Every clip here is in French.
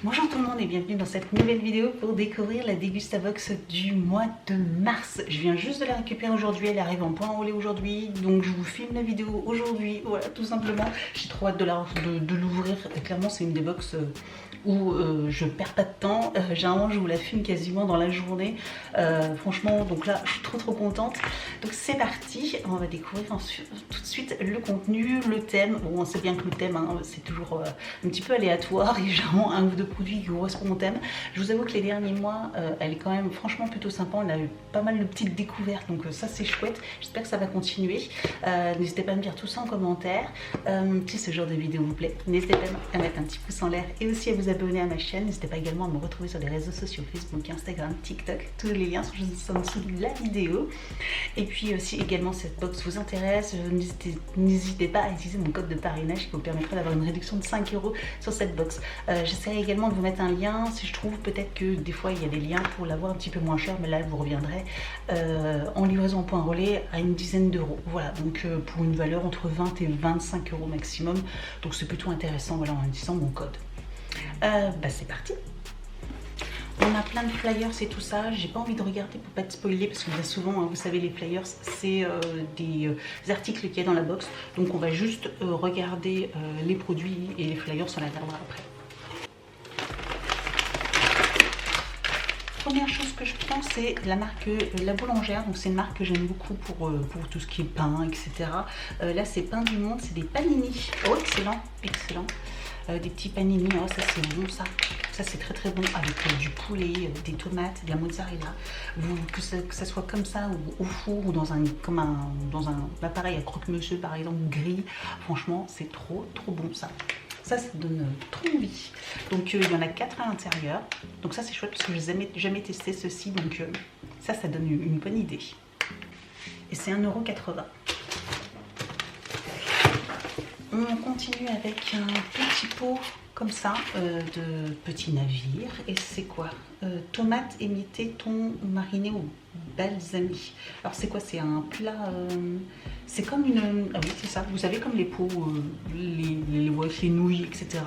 Bonjour tout le monde et bienvenue dans cette nouvelle vidéo pour découvrir la Dégustabox du mois de mars. Je viens juste de la récupérer aujourd'hui, elle arrive en point enroulé aujourd'hui, donc je vous filme la vidéo aujourd'hui, voilà tout simplement. J'ai trop hâte de l'ouvrir, clairement c'est une des box où je perds pas de temps, généralement je vous la filme quasiment dans la journée, franchement donc là je suis trop contente. Donc c'est parti, on va découvrir tout de suite le contenu, le thème. Bon on sait bien que le thème hein, c'est toujours un petit peu aléatoire et généralement un ou deux produits qui correspondent au thème. Je vous avoue que les derniers mois elle est quand même franchement plutôt sympa, on a eu pas mal de petites découvertes donc ça c'est chouette, j'espère que ça va continuer. N'hésitez pas à me dire tout ça en commentaire, si ce genre de vidéo vous plaît, n'hésitez pas à mettre un petit pouce en l'air et aussi à vous abonner à ma chaîne. N'hésitez pas également à me retrouver sur les réseaux sociaux Facebook, Instagram, TikTok, tous les liens sont juste en dessous de la vidéo. Et puis si également cette box vous intéresse, n'hésitez pas à utiliser mon code de parrainage qui vous permettra d'avoir une réduction de 5 € sur cette box. J'essaierai également de vous mettre un lien si je trouve, peut-être que des fois il y a des liens pour l'avoir un petit peu moins cher, mais là vous reviendrez en livraison en point relais à une dizaine d'euros. Voilà, donc pour une valeur entre 20 et 25 € maximum, donc c'est plutôt intéressant, voilà, en utilisant mon code. C'est parti. On a plein de flyers et tout ça, j'ai pas envie de regarder pour pas être spoilé parce que bien souvent, hein, vous savez les flyers c'est des articles qu'il y a dans la box, donc on va juste regarder les produits et les flyers on les regardera après. Première chose que je prends, c'est la marque La Boulangère, donc c'est une marque que j'aime beaucoup pour tout ce qui est pain, etc. Là c'est Pain du Monde, c'est des panini. Oh excellent, excellent. Des petits panini, oh, ça c'est bon ça. Ça c'est très bon avec du poulet, des tomates, de la mozzarella. Que ça soit comme ça ou au four ou dans un appareil à croque-monsieur par exemple gris. Franchement c'est trop bon ça. Ça donne trop envie. Donc il y en a 4 à l'intérieur. Donc ça c'est chouette parce que je n'ai jamais testé ceci. Donc ça donne une bonne idée. Et c'est 1,80 €. On continue avec un petit pot comme ça de petits navires. Et c'est quoi? Tomates émiettées, thon mariné au balsamique. Alors c'est quoi? C'est un plat... c'est comme une... Ah oui c'est ça, vous savez comme les pots, les nouilles, etc.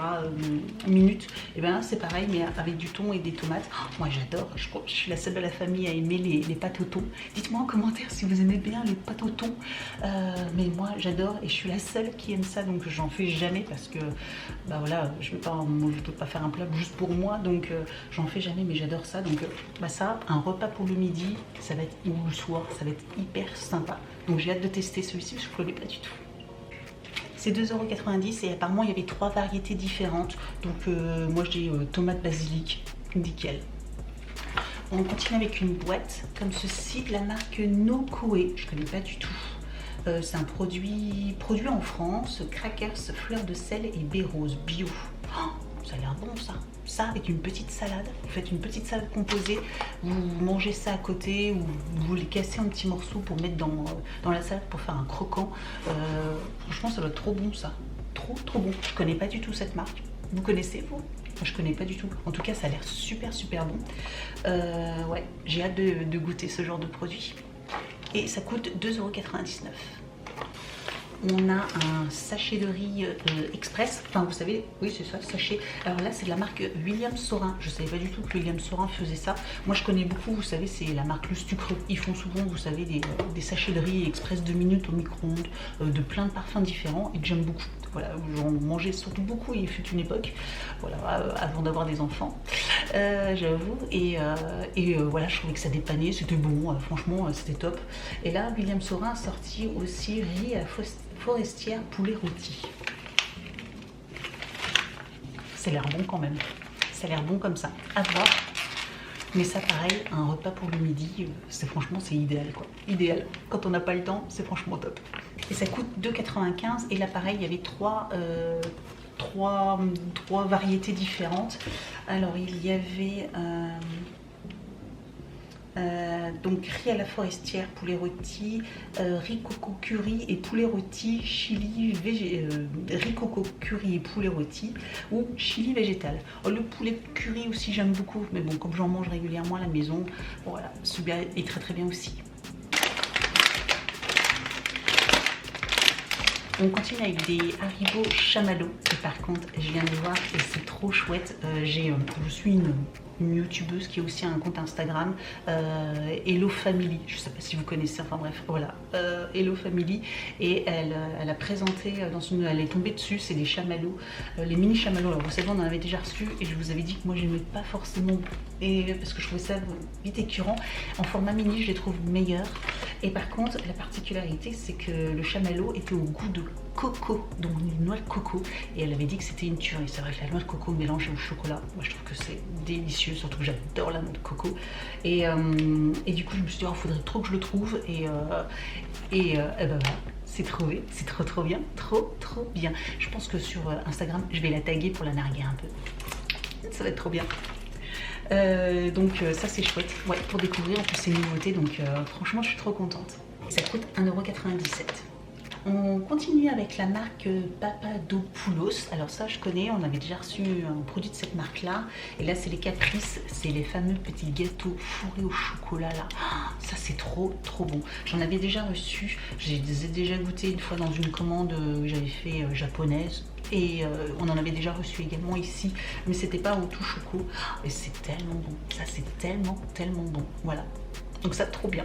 Minutes. Et bien là c'est pareil mais avec du thon et des tomates. Oh, moi j'adore, je crois que je suis la seule de la famille à aimer les pâtes au thon. Dites-moi en commentaire si vous aimez bien les pâtes au thon. Mais moi j'adore et je suis la seule qui aime ça, donc j'en fais jamais parce que bah voilà, je peux pas faire un plat juste pour moi, donc j'en fais jamais, mais j'adore ça. Donc ça, un repas pour le midi, ça va être, ou le soir, ça va être hyper sympa. Donc j'ai hâte de tester celui-ci parce que je ne connais pas du tout. C'est 2,90 € et apparemment il y avait 3 variétés différentes. Donc moi j'ai tomate basilic, nickel. On continue avec une boîte comme ceci de la marque Nokoe, je ne connais pas du tout. C'est un produit en France, crackers, fleurs de sel et baies roses bio. Oh, ça a l'air bon ça. Ça avec une petite salade, vous faites une petite salade composée, vous mangez ça à côté ou vous les cassez en petits morceaux pour mettre dans la salade pour faire un croquant. Franchement ça doit être trop bon ça, trop bon. Je connais pas du tout cette marque, vous connaissez vous? Moi je connais pas du tout, en tout cas ça a l'air super bon. Ouais, j'ai hâte de goûter ce genre de produit. Et ça coûte 2,99 €. On a un sachet de riz express, enfin vous savez, oui c'est ça, sachet. Alors là c'est de la marque William Saurin, je savais pas du tout que William Saurin faisait ça. Moi je connais beaucoup, vous savez, c'est la marque Le Sucre. Ils font souvent, vous savez, des sachets de riz express 2 minutes au micro-ondes, de plein de parfums différents et que j'aime beaucoup. Voilà, j'en mangeais surtout beaucoup, il fut une époque, voilà, avant d'avoir des enfants, j'avoue, et voilà, je trouvais que ça dépannait, c'était bon, franchement, c'était top. Et là, William Saurin a sorti aussi riz à la forestière poulet rôti. Ça a l'air bon quand même, ça a l'air bon comme ça, à voir. Mais ça pareil, un repas pour le midi, franchement c'est idéal quoi. Idéal, quand on n'a pas le temps, c'est franchement top. Et ça coûte 2,95 € et là pareil, il y avait trois variétés différentes. Alors il y avait donc riz à la forestière, poulet rôti, riz coco curry et poulet rôti, chili riz coco curry et poulet rôti ou chili végétal. Oh, le poulet curry aussi j'aime beaucoup, mais bon comme j'en mange régulièrement à la maison, voilà, celui-là est très bien aussi. On continue avec des Haribo Chamallow. Et par contre, je viens de voir et c'est trop chouette. Je suis une youtubeuse qui a aussi un compte Instagram, Hello Family. Je ne sais pas si vous connaissez, enfin bref, voilà, Hello Family. Et elle a présenté elle est tombée dessus, c'est des chamallows, les mini chamallows. Alors vous savez, on en avait déjà reçu et je vous avais dit que moi je n'aimais pas forcément, et parce que je trouvais ça vite écœurant. En format mini, je les trouve meilleurs. Et par contre, la particularité, c'est que le chamallow était au goût de coco, donc une noix de coco, et elle avait dit que c'était une tuerie. C'est vrai que la noix de coco mélangée au chocolat, moi je trouve que c'est délicieux, surtout que j'adore la noix de coco. Et du coup, je me suis dit, il faudrait trop que je le trouve, et ben voilà. C'est trouvé, c'est trop bien, trop bien. Je pense que sur Instagram, je vais la taguer pour la narguer un peu. Ça va être trop bien. Donc ça c'est chouette, ouais, pour découvrir en plus ces nouveautés, donc franchement je suis trop contente. Ça coûte 1,97 €. On continue avec la marque Papadopoulos. Alors ça je connais, on avait déjà reçu un produit de cette marque là. Et là c'est les Caprices, c'est les fameux petits gâteaux fourrés au chocolat là. Ça c'est trop bon. J'en avais déjà reçu, je les ai déjà goûté une fois dans une commande que j'avais fait japonaise. Et on en avait déjà reçu également ici, mais c'était pas au tout choco. Et c'est tellement bon, ça c'est tellement bon, voilà. Donc ça trop bien.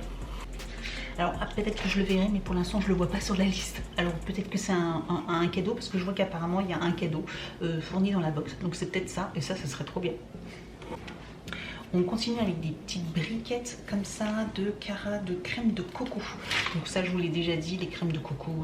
Alors peut-être que je le verrai, mais pour l'instant je le vois pas sur la liste. Alors peut-être que c'est un cadeau, parce que je vois qu'apparemment il y a un cadeau fourni dans la box. Donc c'est peut-être ça, et ça serait trop bien. On continue avec des petites briquettes comme ça de crème de coco. Donc ça je vous l'ai déjà dit, les crèmes de coco,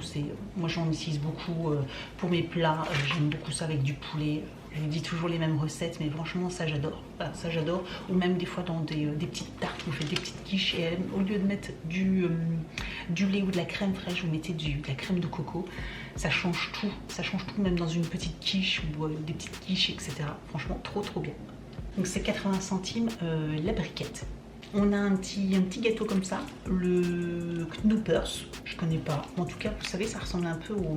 moi j'en utilise beaucoup pour mes plats. J'aime beaucoup ça avec du poulet. Je vous dis toujours les mêmes recettes, mais franchement ça j'adore. Voilà, ça j'adore. Ou même des fois dans des petites tartes, vous faites des petites quiches et au lieu de mettre du lait ou de la crème fraîche, vous mettez de la crème de coco. Ça change tout. Ça change tout même dans une petite quiche ou des petites quiches, etc. Franchement trop bien. Donc c'est 80 centimes la briquette. On a un petit gâteau comme ça, le Knoopers, je connais pas. En tout cas, vous savez, ça ressemble un peu au...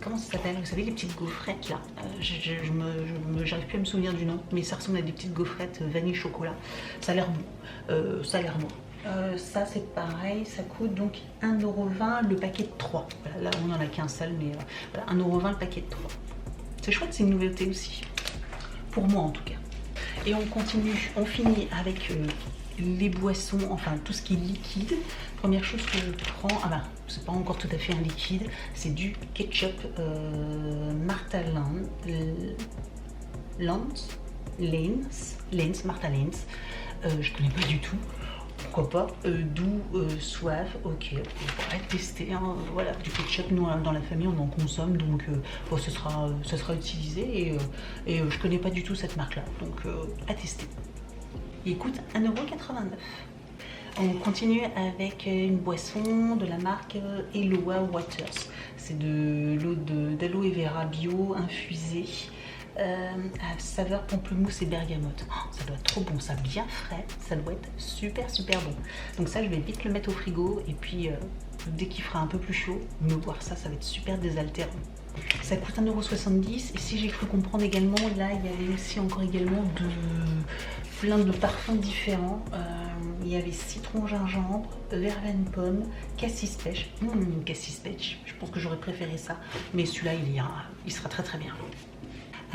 comment ça s'appelle? Vous savez, les petites gaufrettes là. J'arrive plus à me souvenir du nom, mais ça ressemble à des petites gaufrettes vanille chocolat. Ça a l'air bon. Ça c'est pareil, ça coûte donc 1,20 € le paquet de 3. Voilà, là on n'en a qu'un seul, mais voilà, 1,20 € le paquet de 3. C'est chouette, c'est une nouveauté aussi. Pour moi en tout cas. Et on continue, on finit avec les boissons, enfin tout ce qui est liquide. Première chose que je prends, c'est pas encore tout à fait un liquide, c'est du ketchup Martha Martha Lenz. Je connais pas du tout. Pourquoi pas, doux, soif, ok, on va tester, hein, voilà, du ketchup, nous dans la famille on en consomme, donc bon, ça sera utilisé, et je connais pas du tout cette marque là, donc à tester. Il coûte 1,89 €. On continue avec une boisson de la marque Eloa Waters, c'est de l'eau d'aloe vera bio infusée. À saveur pamplemousse et bergamote. Ça doit être trop bon, ça bien frais, ça doit être super bon. Donc ça je vais vite le mettre au frigo, et puis dès qu'il fera un peu plus chaud, me boire ça va être super désaltérant. Ça coûte 1,70 €, et si j'ai cru comprendre également, là il y avait aussi également plein de parfums différents. Il y avait citron gingembre, verveine pomme, cassis pêche. Cassis pêche, je pense que j'aurais préféré ça, mais celui-là il sera très bien.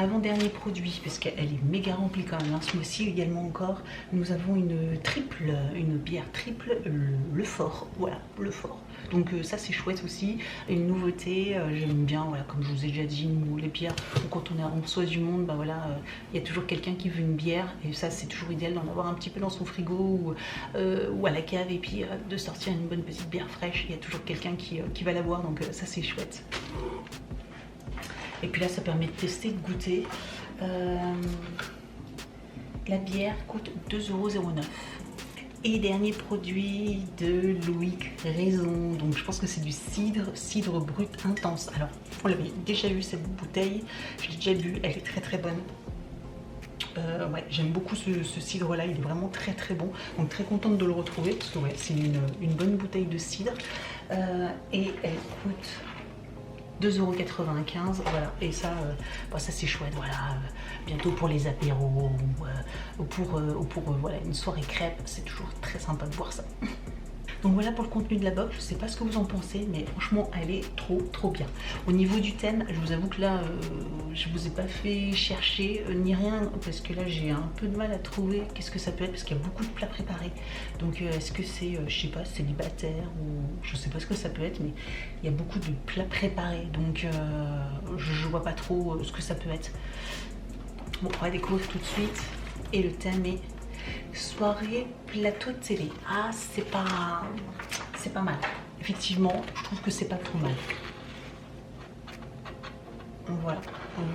Avant-dernier produit, parce qu'elle est méga remplie quand même, hein. Ce mois-ci également encore, nous avons une bière triple, le Fort, voilà, le Fort. Donc ça c'est chouette aussi, une nouveauté, j'aime bien, voilà, comme je vous ai déjà dit, nous, les bières, quand on reçoit du monde, bah voilà, il y a toujours quelqu'un qui veut une bière, et ça c'est toujours idéal d'en avoir un petit peu dans son frigo ou à la cave, et puis de sortir une bonne petite bière fraîche, il y a toujours quelqu'un qui va la boire, donc ça c'est chouette. Et puis là, ça permet de tester, de goûter. La bière coûte 2,09 €. Et dernier produit de Loïc Raison. Donc je pense que c'est du cidre brut intense. Alors, on l'avait déjà eu cette bouteille. Je l'ai déjà bu, elle est très bonne. Ouais, j'aime beaucoup ce cidre là, il est vraiment très bon, donc très contente de le retrouver, parce que ouais, c'est une bonne bouteille de cidre, et elle coûte 2,95 €, voilà, et ça, ça c'est chouette, voilà, bientôt pour les apéros, ou pour voilà, une soirée crêpe, c'est toujours très sympa de boire ça. Donc voilà pour le contenu de la box, je sais pas ce que vous en pensez, mais franchement elle est trop bien. Au niveau du thème, je vous avoue que là je vous ai pas fait chercher ni rien, parce que là j'ai un peu de mal à trouver qu'est-ce que ça peut être, parce qu'il y a beaucoup de plats préparés. Donc est-ce que c'est, je sais pas, célibataire, ou je sais pas ce que ça peut être, mais il y a beaucoup de plats préparés, donc je vois pas trop ce que ça peut être. Bon, on va découvrir tout de suite, et le thème est soirée plateau de télé. Ah, c'est pas mal. Effectivement, je trouve que c'est pas trop mal.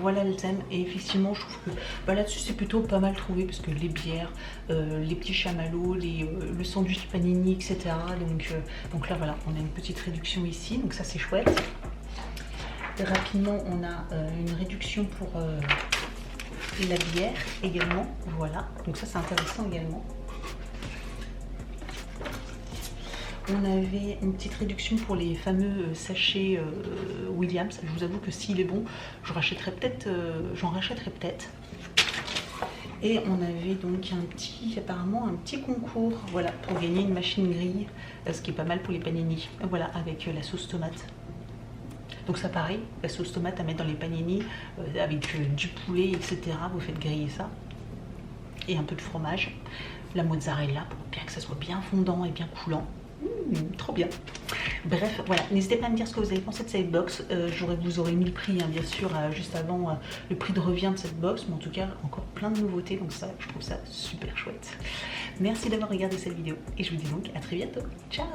Voilà le thème, et effectivement je trouve que bah, là-dessus c'est plutôt pas mal trouvé, parce que les bières, les petits chamallows, le sandwich panini, etc. Donc là voilà, on a une petite réduction ici, donc ça c'est chouette. Et rapidement on a une réduction pour la bière également, voilà, donc ça c'est intéressant également. On avait une petite réduction pour les fameux sachets Williams. Je vous avoue que s'il est bon, j'en rachèterai peut-être. Et on avait donc apparemment un petit concours, voilà, pour gagner une machine grille, ce qui est pas mal pour les panini. Voilà, avec la sauce tomate. Donc ça pareil, la sauce tomate à mettre dans les panini, avec du poulet, etc. Vous faites griller ça. Et un peu de fromage. La mozzarella, pour bien que ça soit bien fondant et bien coulant. Trop bien. Bref, voilà, n'hésitez pas à me dire ce que vous avez pensé de cette box. Vous aurez mis le prix, hein, bien sûr, juste avant le prix de revient de cette box, mais en tout cas encore plein de nouveautés, donc ça, je trouve ça super chouette. Merci d'avoir regardé cette vidéo et je vous dis donc à très bientôt. Ciao.